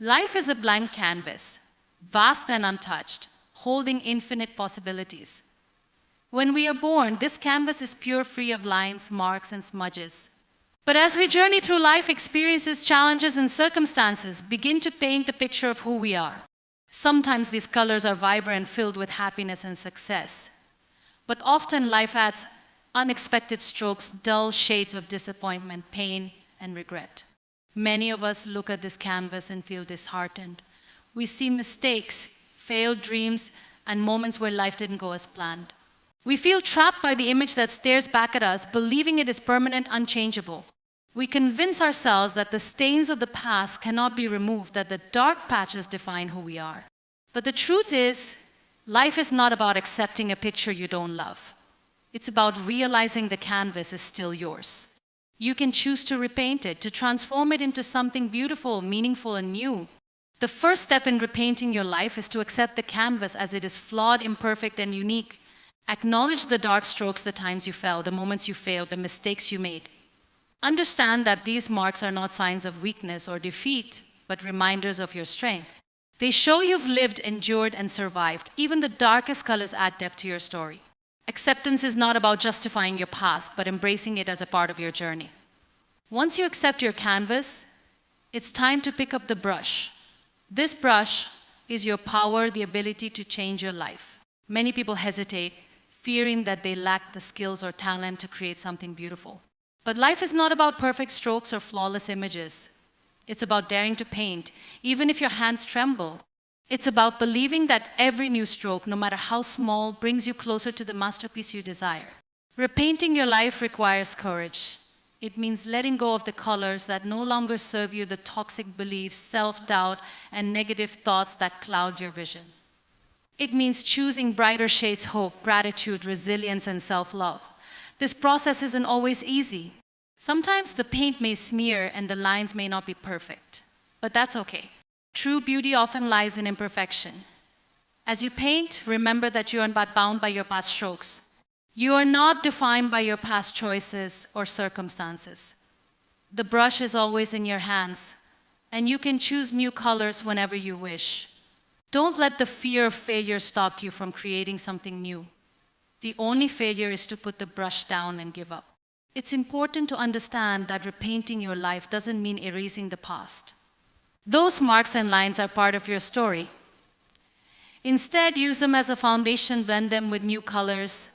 Life is a blank canvas, vast and untouched, holding infinite possibilities. When we are born, this canvas is pure, free of lines, marks, and smudges. But as we journey through life, experiences, challenges, and circumstances begin to paint the picture of who we are. Sometimes these colors are vibrant, filled with happiness and success. But often life adds unexpected strokes, dull shades of disappointment, pain, and regret. Many of us look at this canvas and feel disheartened. We see mistakes, failed dreams, and moments where life didn't go as planned. We feel trapped by the image that stares back at us, believing it is permanent, unchangeable. We convince ourselves that the stains of the past cannot be removed, that the dark patches define who we are. But the truth is, life is not about accepting a picture you don't love. It's about realizing the canvas is still yours. You can choose to repaint it, to transform it into something beautiful, meaningful, and new. The first step in repainting your life is to accept the canvas as it is flawed, imperfect, and unique. Acknowledge the dark strokes, the times you fell, the moments you failed, the mistakes you made. Understand that these marks are not signs of weakness or defeat, but reminders of your strength. They show you've lived, endured, and survived. Even the darkest colors add depth to your story. Acceptance is not about justifying your past, but embracing it as a part of your journey. Once you accept your canvas, it's time to pick up the brush. This brush is your power, the ability to change your life. Many people hesitate, fearing that they lack the skills or talent to create something beautiful. But life is not about perfect strokes or flawless images. It's about daring to paint, even if your hands tremble. It's about believing that every new stroke, no matter how small, brings you closer to the masterpiece you desire. Repainting your life requires courage. It means letting go of the colors that no longer serve you, the toxic beliefs, self-doubt, and negative thoughts that cloud your vision. It means choosing brighter shades: hope, gratitude, resilience, and self-love. This process isn't always easy. Sometimes the paint may smear and the lines may not be perfect, but that's okay. True beauty often lies in imperfection. As you paint, remember that you are not bound by your past strokes. You are not defined by your past choices or circumstances. The brush is always in your hands, and you can choose new colors whenever you wish. Don't let the fear of failure stop you from creating something new. The only failure is to put the brush down and give up. It's important to understand that repainting your life doesn't mean erasing the past. Those marks and lines are part of your story. Instead, use them as a foundation, blend them with new colors,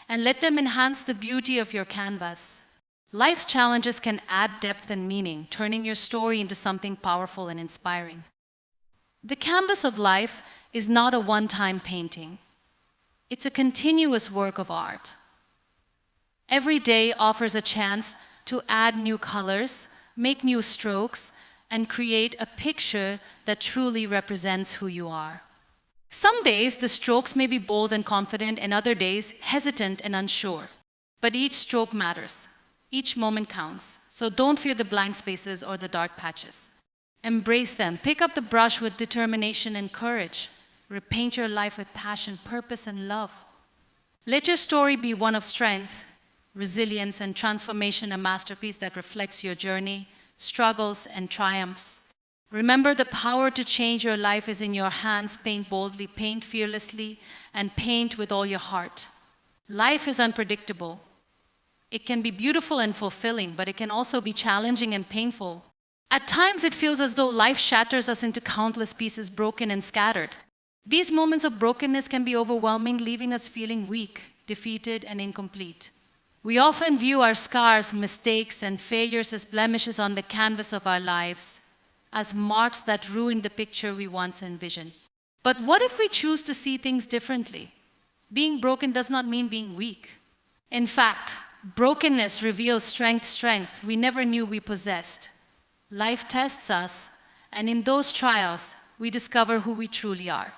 and let them enhance the beauty of your canvas. Life's challenges can add depth and meaning, turning your story into something powerful and inspiring. The canvas of life is not a one-time painting. It's a continuous work of art. Every day offers a chance to add new colors, make new strokes, and create a picture that truly represents who you are. Some days, the strokes may be bold and confident, and other days, hesitant and unsure. But each stroke matters. Each moment counts. So don't fear the blank spaces or the dark patches. Embrace them. Pick up the brush with determination and courage. Repaint your life with passion, purpose, and love. Let your story be one of strength, resilience, and transformation, a masterpiece that reflects your journey, struggles, and triumphs. Remember, the power to change your life is in your hands. Paint boldly, paint fearlessly, and paint with all your heart. Life is unpredictable. It can be beautiful and fulfilling, but it can also be challenging and painful. At times, it feels as though life shatters us into countless pieces, broken and scattered. These moments of brokenness can be overwhelming, leaving us feeling weak, defeated, and incomplete. We often view our scars, mistakes, and failures as blemishes on the canvas of our lives, as marks that ruin the picture we once envisioned. But what if we choose to see things differently? Being broken does not mean being weak. In fact, brokenness reveals strength we never knew we possessed. Life tests us, and in those trials, we discover who we truly are.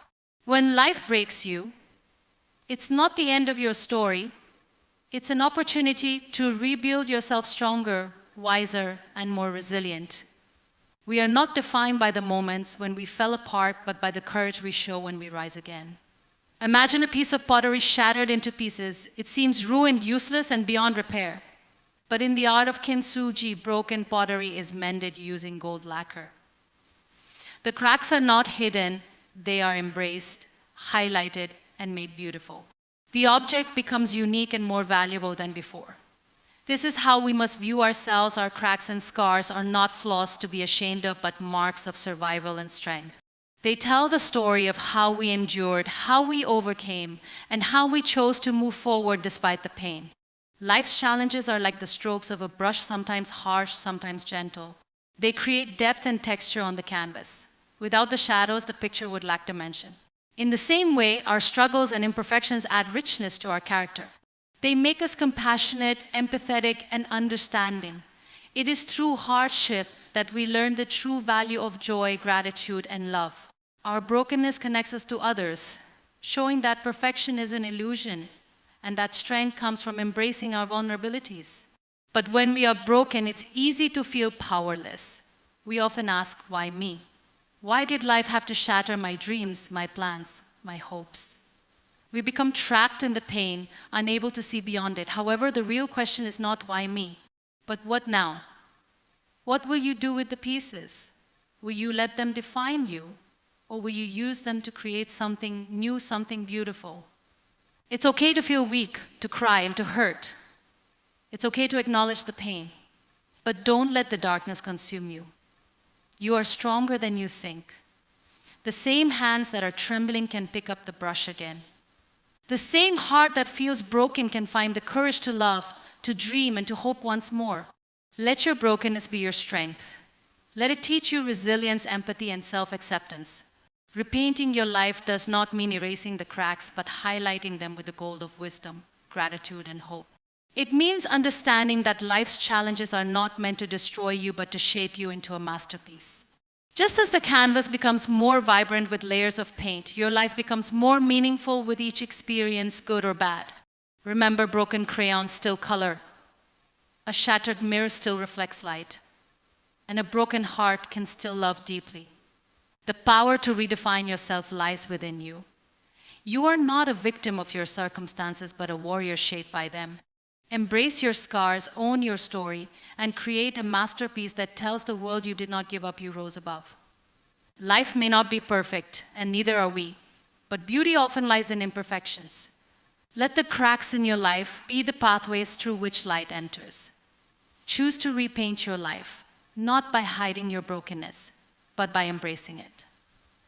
When life breaks you, it's not the end of your story. It's an opportunity to rebuild yourself stronger, wiser, and more resilient. We are not defined by the moments when we fell apart, but by the courage we show when we rise again. Imagine a piece of pottery shattered into pieces. It seems ruined, useless, and beyond repair. But in the art of kintsugi, broken pottery is mended using gold lacquer. The cracks are not hidden, they are embraced, highlighted, and made beautiful. The object becomes unique and more valuable than before. This is how we must view ourselves. Our cracks and scars are not flaws to be ashamed of, but marks of survival and strength. They tell the story of how we endured, how we overcame, and how we chose to move forward despite the pain. Life's challenges are like the strokes of a brush, sometimes harsh, sometimes gentle. They create depth and texture on the canvas. Without the shadows, the picture would lack dimension. In the same way, our struggles and imperfections add richness to our character. They make us compassionate, empathetic, and understanding. It is through hardship that we learn the true value of joy, gratitude, and love. Our brokenness connects us to others, showing that perfection is an illusion and that strength comes from embracing our vulnerabilities. But when we are broken, it's easy to feel powerless. We often ask, why me? Why did life have to shatter my dreams, my plans, my hopes? We become trapped in the pain, unable to see beyond it. However, the real question is not why me, but what now? What will you do with the pieces? Will you let them define you, or will you use them to create something new, something beautiful? It's okay to feel weak, to cry, and to hurt. It's okay to acknowledge the pain, but don't let the darkness consume you. You are stronger than you think. The same hands that are trembling can pick up the brush again. The same heart that feels broken can find the courage to love, to dream, and to hope once more. Let your brokenness be your strength. Let it teach you resilience, empathy, and self-acceptance. Repainting your life does not mean erasing the cracks, but highlighting them with the gold of wisdom, gratitude, and hope. It means understanding that life's challenges are not meant to destroy you, but to shape you into a masterpiece. Just as the canvas becomes more vibrant with layers of paint, your life becomes more meaningful with each experience, good or bad. Remember, broken crayons still color. A shattered mirror still reflects light. And a broken heart can still love deeply. The power to redefine yourself lies within you. You are not a victim of your circumstances, but a warrior shaped by them. Embrace your scars, own your story, and create a masterpiece that tells the world you did not give up, you rose above. Life may not be perfect, and neither are we, but beauty often lies in imperfections. Let the cracks in your life be the pathways through which light enters. Choose to repaint your life, not by hiding your brokenness, but by embracing it.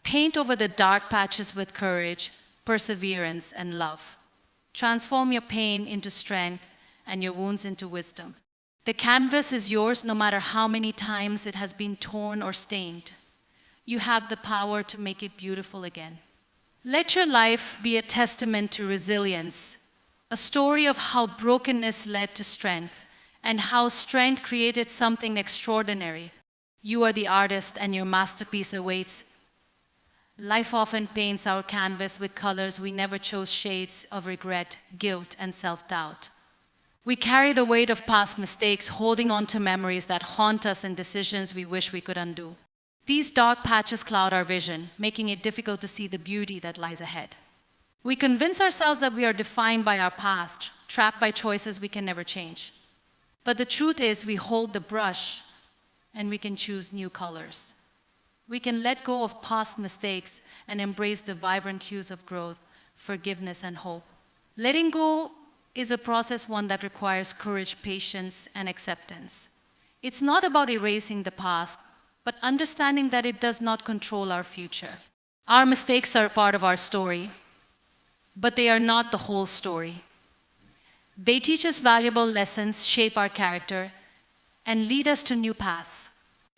Paint over the dark patches with courage, perseverance, and love. Transform your pain into strength and your wounds into wisdom. The canvas is yours no matter how many times it has been torn or stained. You have the power to make it beautiful again. Let your life be a testament to resilience, a story of how brokenness led to strength and how strength created something extraordinary. You are the artist and your masterpiece awaits. Life often paints our canvas with colors we never chose, shades of regret, guilt, and self-doubt. We carry the weight of past mistakes, holding on to memories that haunt us and decisions we wish we could undo. These dark patches cloud our vision, making it difficult to see the beauty that lies ahead. We convince ourselves that we are defined by our past, trapped by choices we can never change. But the truth is, we hold the brush and we can choose new colors. We can let go of past mistakes and embrace the vibrant hues of growth, forgiveness, and hope. Letting go is a process, one that requires courage, patience, and acceptance. It's not about erasing the past, but understanding that it does not control our future. Our mistakes are part of our story, but they are not the whole story. They teach us valuable lessons, shape our character, and lead us to new paths.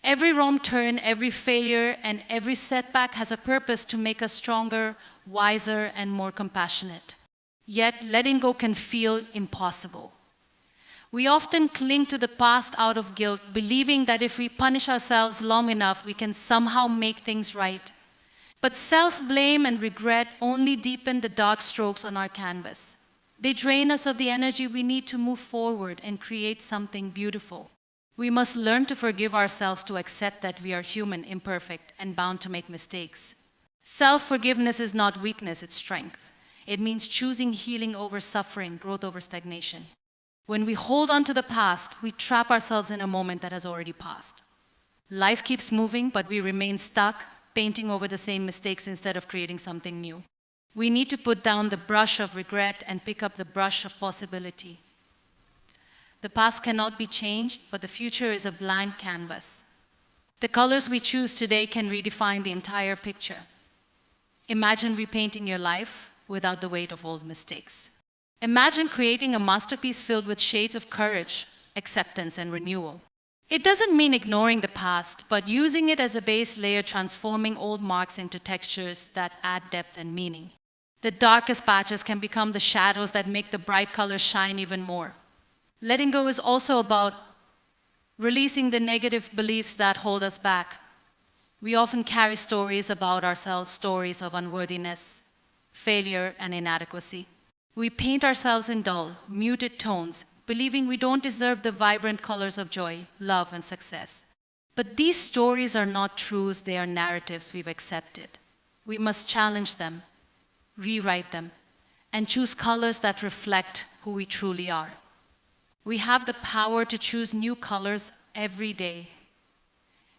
Every wrong turn, every failure, and every setback has a purpose to make us stronger, wiser, and more compassionate. Yet, letting go can feel impossible. We often cling to the past out of guilt, believing that if we punish ourselves long enough, we can somehow make things right. But self-blame and regret only deepen the dark strokes on our canvas. They drain us of the energy we need to move forward and create something beautiful. We must learn to forgive ourselves, to accept that we are human, imperfect, and bound to make mistakes. Self-forgiveness is not weakness, it's strength. It means choosing healing over suffering, growth over stagnation. When we hold on to the past, we trap ourselves in a moment that has already passed. Life keeps moving, but we remain stuck, painting over the same mistakes instead of creating something new. We need to put down the brush of regret and pick up the brush of possibility. The past cannot be changed, but the future is a blank canvas. The colors we choose today can redefine the entire picture. Imagine repainting your life without the weight of old mistakes. Imagine creating a masterpiece filled with shades of courage, acceptance, and renewal. It doesn't mean ignoring the past, but using it as a base layer, transforming old marks into textures that add depth and meaning. The darkest patches can become the shadows that make the bright colors shine even more. Letting go is also about releasing the negative beliefs that hold us back. We often carry stories about ourselves, stories of unworthiness, failure, and inadequacy. We paint ourselves in dull, muted tones, believing we don't deserve the vibrant colors of joy, love, and success. But these stories are not truths, they are narratives we've accepted. We must challenge them, rewrite them, and choose colors that reflect who we truly are. We have the power to choose new colors every day.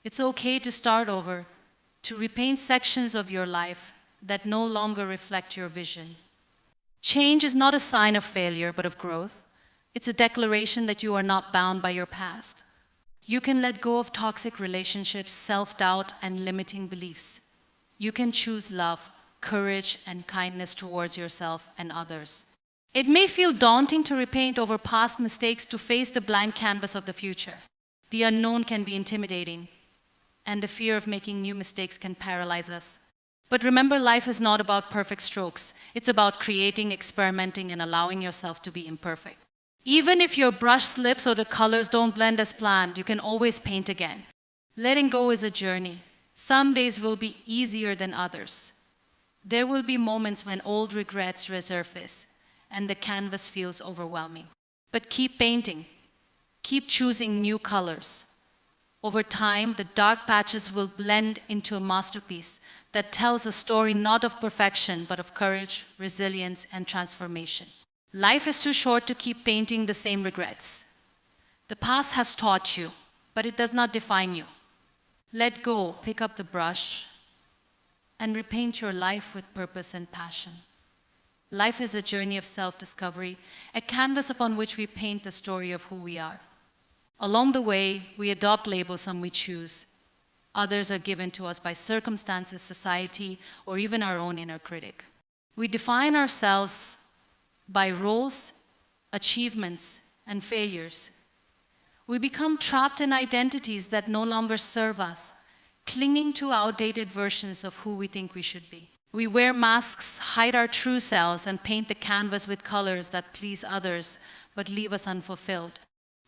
It's okay to start over, to repaint sections of your life that no longer reflect your vision. Change is not a sign of failure, but of growth. It's a declaration that you are not bound by your past. You can let go of toxic relationships, self-doubt, and limiting beliefs. You can choose love, courage, and kindness towards yourself and others. It may feel daunting to repaint over past mistakes, to face the blank canvas of the future. The unknown can be intimidating, and the fear of making new mistakes can paralyze us. But remember, life is not about perfect strokes. It's about creating, experimenting, and allowing yourself to be imperfect. Even if your brush slips or the colors don't blend as planned, you can always paint again. Letting go is a journey. Some days will be easier than others. There will be moments when old regrets resurface and the canvas feels overwhelming. But keep painting. Keep choosing new colors. Over time, the dark patches will blend into a masterpiece that tells a story not of perfection, but of courage, resilience, and transformation. Life is too short to keep painting the same regrets. The past has taught you, but it does not define you. Let go, pick up the brush, and repaint your life with purpose and passion. Life is a journey of self-discovery, a canvas upon which we paint the story of who we are. Along the way, we adopt labels, some we choose. Others are given to us by circumstances, society, or even our own inner critic. We define ourselves by roles, achievements, and failures. We become trapped in identities that no longer serve us, clinging to outdated versions of who we think we should be. We wear masks, hide our true selves, and paint the canvas with colors that please others but leave us unfulfilled.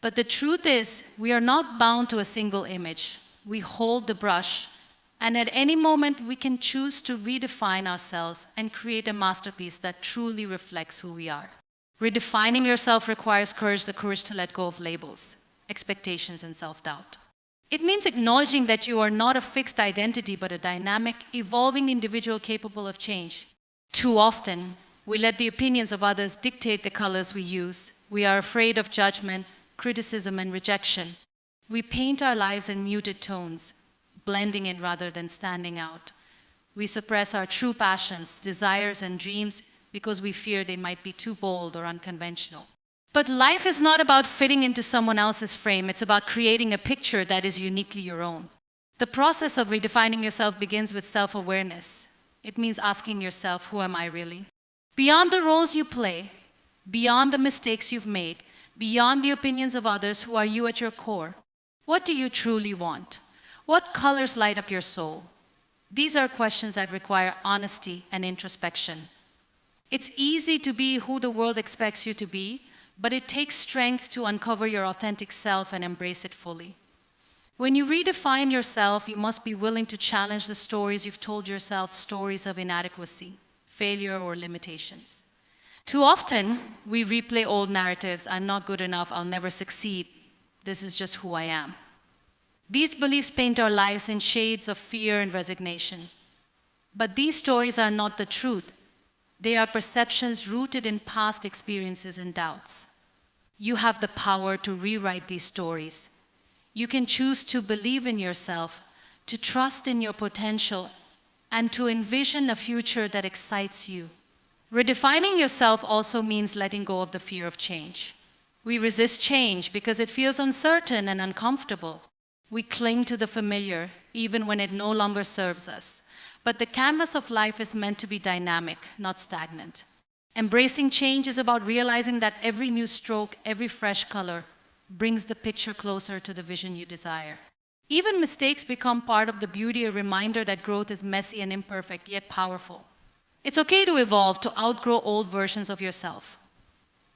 But the truth is, we are not bound to a single image. We hold the brush, and at any moment we can choose to redefine ourselves and create a masterpiece that truly reflects who we are. Redefining yourself requires courage, the courage to let go of labels, expectations, and self-doubt. It means acknowledging that you are not a fixed identity, but a dynamic, evolving individual capable of change. Too often, we let the opinions of others dictate the colors we use. We are afraid of judgment, criticism, and rejection. We paint our lives in muted tones, blending in rather than standing out. We suppress our true passions, desires, and dreams because we fear they might be too bold or unconventional. But life is not about fitting into someone else's frame. It's about creating a picture that is uniquely your own. The process of redefining yourself begins with self-awareness. It means asking yourself, who am I really? Beyond the roles you play, beyond the mistakes you've made, beyond the opinions of others, who are you at your core? What do you truly want? What colors light up your soul? These are questions that require honesty and introspection. It's easy to be who the world expects you to be, but it takes strength to uncover your authentic self and embrace it fully. When you redefine yourself, you must be willing to challenge the stories you've told yourself, stories of inadequacy, failure, or limitations. Too often, we replay old narratives. I'm not good enough, I'll never succeed. This is just who I am. These beliefs paint our lives in shades of fear and resignation. But these stories are not the truth. They are perceptions rooted in past experiences and doubts. You have the power to rewrite these stories. You can choose to believe in yourself, to trust in your potential, and to envision a future that excites you. Redefining yourself also means letting go of the fear of change. We resist change because it feels uncertain and uncomfortable. We cling to the familiar, even when it no longer serves us. But the canvas of life is meant to be dynamic, not stagnant. Embracing change is about realizing that every new stroke, every fresh color, brings the picture closer to the vision you desire. Even mistakes become part of the beauty, a reminder that growth is messy and imperfect, yet powerful. It's okay to evolve, to outgrow old versions of yourself.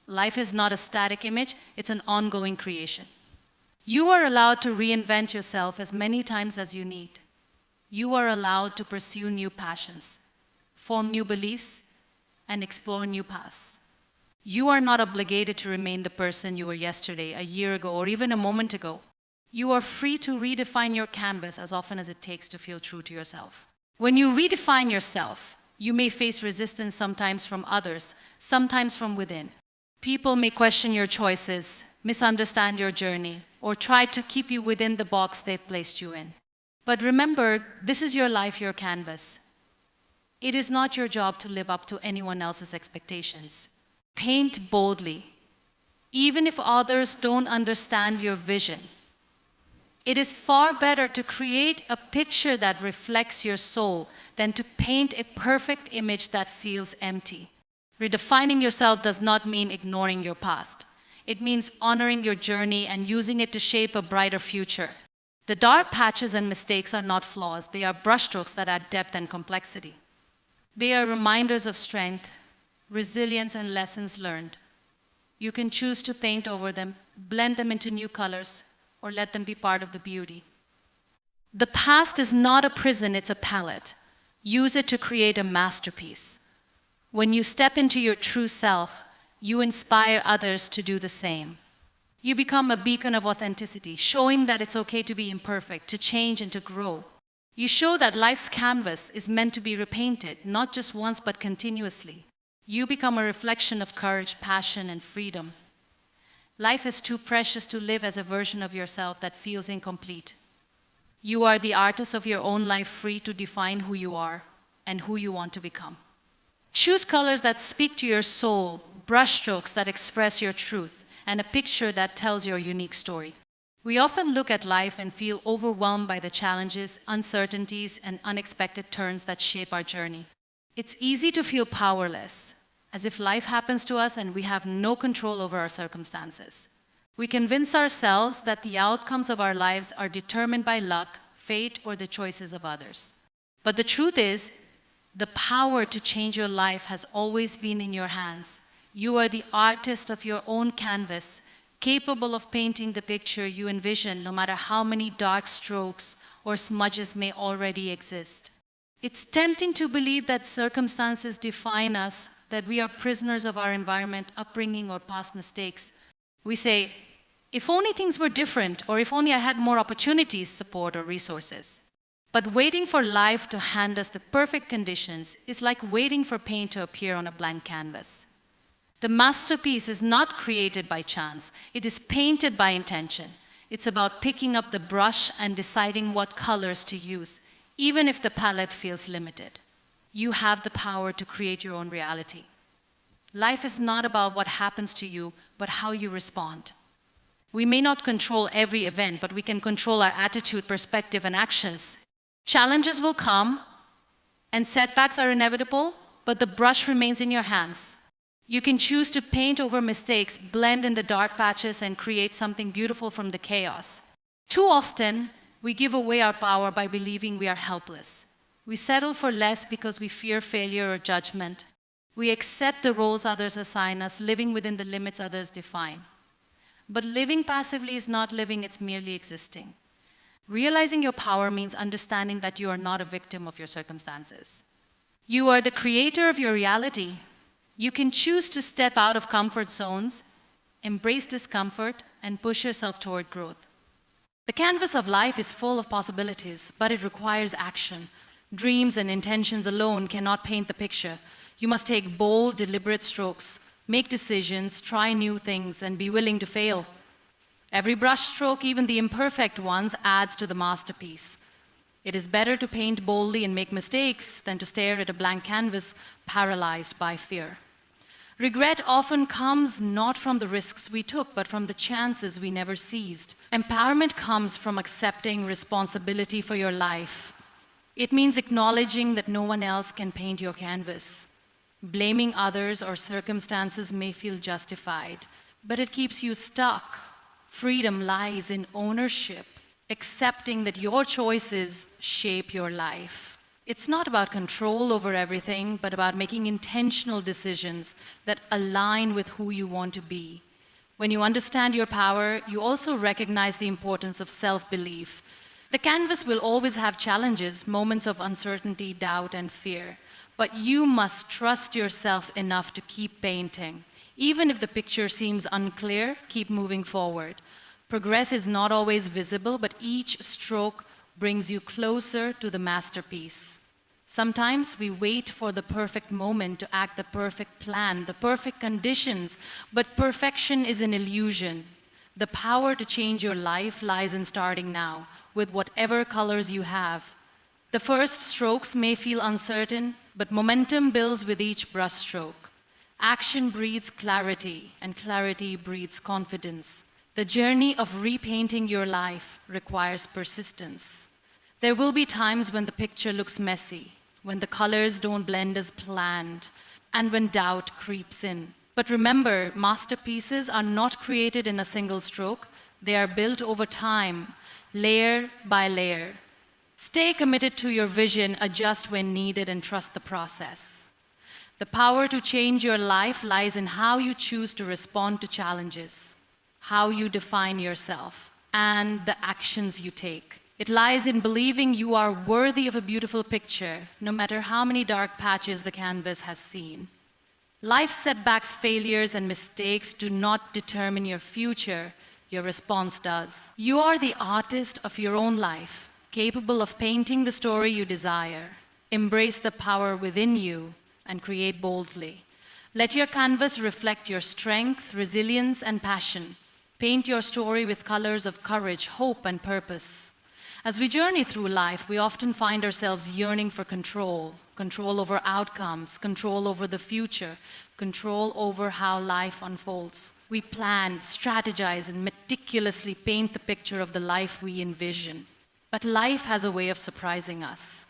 Life is not a static image, it's an ongoing creation. You are allowed to reinvent yourself as many times as you need. You are allowed to pursue new passions, form new beliefs, and explore new paths. You are not obligated to remain the person you were yesterday, a year ago, or even a moment ago. You are free to redefine your canvas as often as it takes to feel true to yourself. When you redefine yourself, you may face resistance sometimes from others, sometimes from within. People may question your choices, misunderstand your journey, or try to keep you within the box they've placed you in. But remember, this is your life, your canvas. It is not your job to live up to anyone else's expectations. Paint boldly, even if others don't understand your vision. It is far better to create a picture that reflects your soul than to paint a perfect image that feels empty. Redefining yourself does not mean ignoring your past. It means honoring your journey and using it to shape a brighter future. The dark patches and mistakes are not flaws. They are brushstrokes that add depth and complexity. They are reminders of strength, resilience, and lessons learned. You can choose to paint over them, blend them into new colors, or let them be part of the beauty. The past is not a prison, it's a palette. Use it to create a masterpiece. When you step into your true self, you inspire others to do the same. You become a beacon of authenticity, showing that it's okay to be imperfect, to change, and to grow. You show that life's canvas is meant to be repainted, not just once, but continuously. You become a reflection of courage, passion, and freedom. Life is too precious to live as a version of yourself that feels incomplete. You are the artist of your own life, free to define who you are and who you want to become. Choose colors that speak to your soul, brushstrokes that express your truth, and a picture that tells your unique story. We often look at life and feel overwhelmed by the challenges, uncertainties, and unexpected turns that shape our journey. It's easy to feel powerless, as if life happens to us and we have no control over our circumstances. We convince ourselves that the outcomes of our lives are determined by luck, fate, or the choices of others. But the truth is, the power to change your life has always been in your hands. You are the artist of your own canvas, capable of painting the picture you envision, no matter how many dark strokes or smudges may already exist. It's tempting to believe that circumstances define us, that we are prisoners of our environment, upbringing, or past mistakes. We say, if only things were different, or if only I had more opportunities, support, or resources. But waiting for life to hand us the perfect conditions is like waiting for paint to appear on a blank canvas. The masterpiece is not created by chance. It is painted by intention. It's about picking up the brush and deciding what colors to use, even if the palette feels limited. You have the power to create your own reality. Life is not about what happens to you, but how you respond. We may not control every event, but we can control our attitude, perspective, and actions. Challenges will come, and setbacks are inevitable, but the brush remains in your hands. You can choose to paint over mistakes, blend in the dark patches, and create something beautiful from the chaos. Too often, we give away our power by believing we are helpless. We settle for less because we fear failure or judgment. We accept the roles others assign us, living within the limits others define. But living passively is not living, it's merely existing. Realizing your power means understanding that you are not a victim of your circumstances. You are the creator of your reality. You can choose to step out of comfort zones, embrace discomfort, and push yourself toward growth. The canvas of life is full of possibilities, but it requires action. Dreams and intentions alone cannot paint the picture. You must take bold, deliberate strokes, make decisions, try new things, and be willing to fail. Every brushstroke, even the imperfect ones, adds to the masterpiece. It is better to paint boldly and make mistakes than to stare at a blank canvas paralyzed by fear. Regret often comes not from the risks we took, but from the chances we never seized. Empowerment comes from accepting responsibility for your life. It means acknowledging that no one else can paint your canvas. Blaming others or circumstances may feel justified, but it keeps you stuck. Freedom lies in ownership, accepting that your choices shape your life. It's not about control over everything, but about making intentional decisions that align with who you want to be. When you understand your power, you also recognize the importance of self-belief. The canvas will always have challenges, moments of uncertainty, doubt, and fear. But you must trust yourself enough to keep painting. Even if the picture seems unclear, keep moving forward. Progress is not always visible, but each stroke brings you closer to the masterpiece. Sometimes we wait for the perfect moment to act the perfect plan, the perfect conditions, but perfection is an illusion. The power to change your life lies in starting now, with whatever colors you have. The first strokes may feel uncertain, but momentum builds with each brushstroke. Action breeds clarity, and clarity breeds confidence. The journey of repainting your life requires persistence. There will be times when the picture looks messy, when the colors don't blend as planned, and when doubt creeps in. But remember, masterpieces are not created in a single stroke. They are built over time, layer by layer. Stay committed to your vision, adjust when needed, and trust the process. The power to change your life lies in how you choose to respond to challenges, how you define yourself, and the actions you take. It lies in believing you are worthy of a beautiful picture, no matter how many dark patches the canvas has seen. Life setbacks, failures, and mistakes do not determine your future. Your response does. You are the artist of your own life, capable of painting the story you desire. Embrace the power within you and create boldly. Let your canvas reflect your strength, resilience, and passion. Paint your story with colors of courage, hope, and purpose. As we journey through life, we often find ourselves yearning for control over outcomes, control over the future, control over how life unfolds. We plan, strategize, and meticulously paint the picture of the life we envision. But life has a way of surprising us,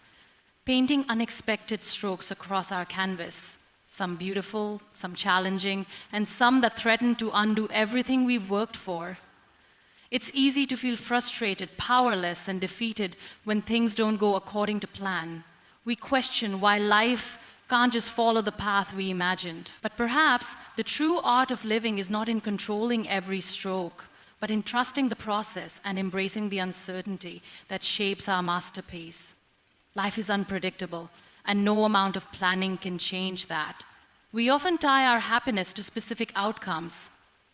painting unexpected strokes across our canvas. Some beautiful, some challenging, and some that threaten to undo everything we've worked for. It's easy to feel frustrated, powerless, and defeated when things don't go according to plan. We question why life can't just follow the path we imagined. But perhaps the true art of living is not in controlling every stroke, but in trusting the process and embracing the uncertainty that shapes our masterpiece. Life is unpredictable, and no amount of planning can change that. We often tie our happiness to specific outcomes,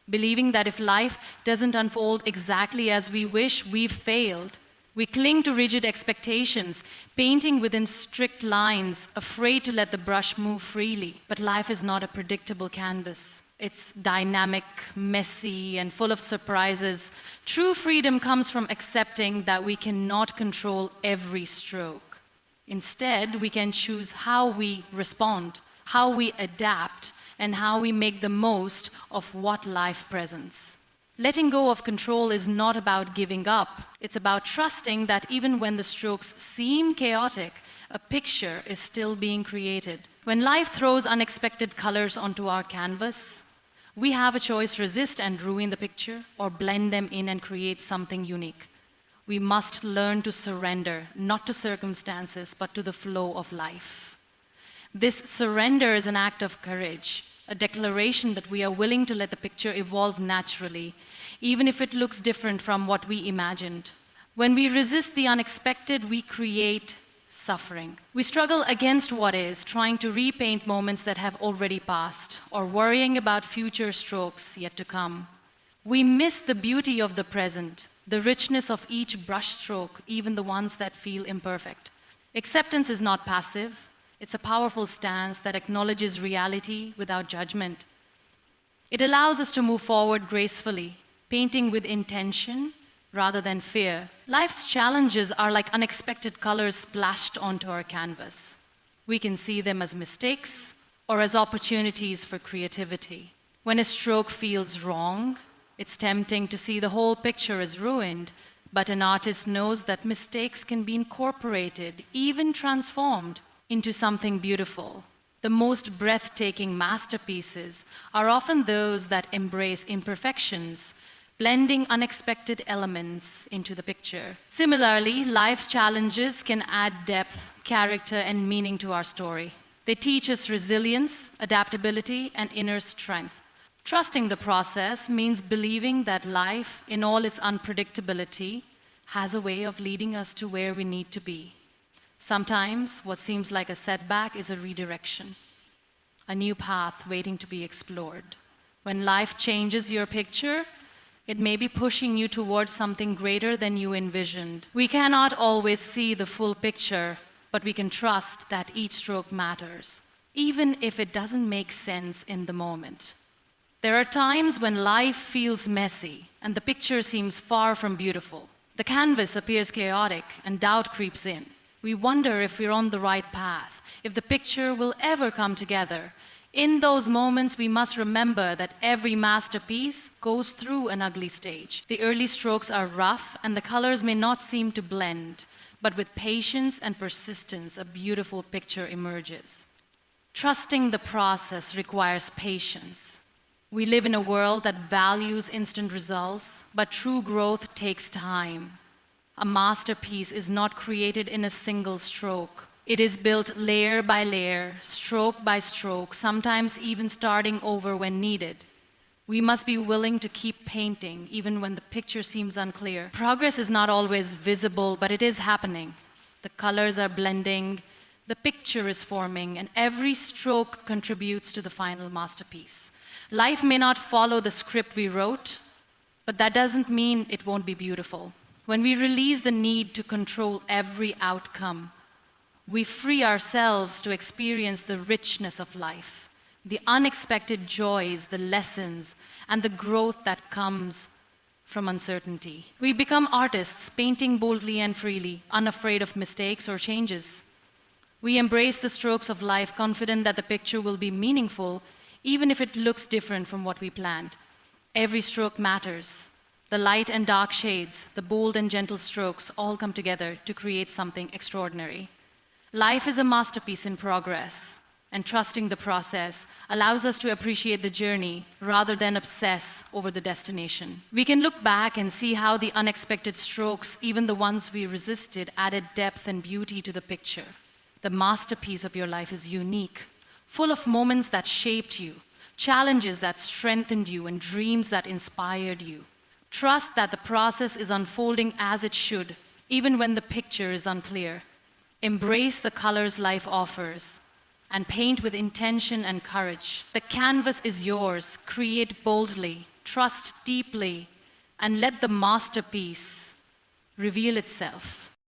believing that if life doesn't unfold exactly as we wish, we've failed. We cling to rigid expectations, painting within strict lines, afraid to let the brush move freely. But life is not a predictable canvas. It's dynamic, messy, and full of surprises. True freedom comes from accepting that we cannot control every stroke. Instead, we can choose how we respond, how we adapt, and how we make the most of what life presents. Letting go of control is not about giving up. It's about trusting that even when the strokes seem chaotic, a picture is still being created. When life throws unexpected colors onto our canvas, we have a choice: resist and ruin the picture, or blend them in and create something unique. We must learn to surrender, not to circumstances, but to the flow of life. This surrender is an act of courage, a declaration that we are willing to let the picture evolve naturally, even if it looks different from what we imagined. When we resist the unexpected, we create suffering. We struggle against what is, trying to repaint moments that have already passed, or worrying about future strokes yet to come. We miss the beauty of the present, the richness of each brushstroke, even the ones that feel imperfect. Acceptance is not passive. It's a powerful stance that acknowledges reality without judgment. It allows us to move forward gracefully, painting with intention, rather than fear. Life's challenges are like unexpected colors splashed onto our canvas. We can see them as mistakes or as opportunities for creativity. When a stroke feels wrong, it's tempting to see the whole picture as ruined, but an artist knows that mistakes can be incorporated, even transformed, into something beautiful. The most breathtaking masterpieces are often those that embrace imperfections, blending unexpected elements into the picture. Similarly, life's challenges can add depth, character, and meaning to our story. They teach us resilience, adaptability, and inner strength. Trusting the process means believing that life, in all its unpredictability, has a way of leading us to where we need to be. Sometimes, what seems like a setback is a redirection, a new path waiting to be explored. When life changes your picture, it may be pushing you towards something greater than you envisioned. We cannot always see the full picture, but we can trust that each stroke matters, even if it doesn't make sense in the moment. There are times when life feels messy and the picture seems far from beautiful. The canvas appears chaotic and doubt creeps in. We wonder if we're on the right path, if the picture will ever come together. In those moments, we must remember that every masterpiece goes through an ugly stage. The early strokes are rough and the colors may not seem to blend, but with patience and persistence, a beautiful picture emerges. Trusting the process requires patience. We live in a world that values instant results, but true growth takes time. A masterpiece is not created in a single stroke. It is built layer by layer, stroke by stroke, sometimes even starting over when needed. We must be willing to keep painting, even when the picture seems unclear. Progress is not always visible, but it is happening. The colors are blending, the picture is forming, and every stroke contributes to the final masterpiece. Life may not follow the script we wrote, but that doesn't mean it won't be beautiful. When we release the need to control every outcome, we free ourselves to experience the richness of life, the unexpected joys, the lessons, and the growth that comes from uncertainty. We become artists, painting boldly and freely, unafraid of mistakes or changes. We embrace the strokes of life, confident that the picture will be meaningful, even if it looks different from what we planned. Every stroke matters. The light and dark shades, the bold and gentle strokes all come together to create something extraordinary. Life is a masterpiece in progress, and trusting the process allows us to appreciate the journey rather than obsess over the destination. We can look back and see how the unexpected strokes, even the ones we resisted, added depth and beauty to the picture. The masterpiece of your life is unique, full of moments that shaped you, challenges that strengthened you, and dreams that inspired you. Trust that the process is unfolding as it should, even when the picture is unclear. Embrace the colors life offers, and paint with intention and courage. The canvas is yours. Create boldly, trust deeply, and let the masterpiece reveal itself.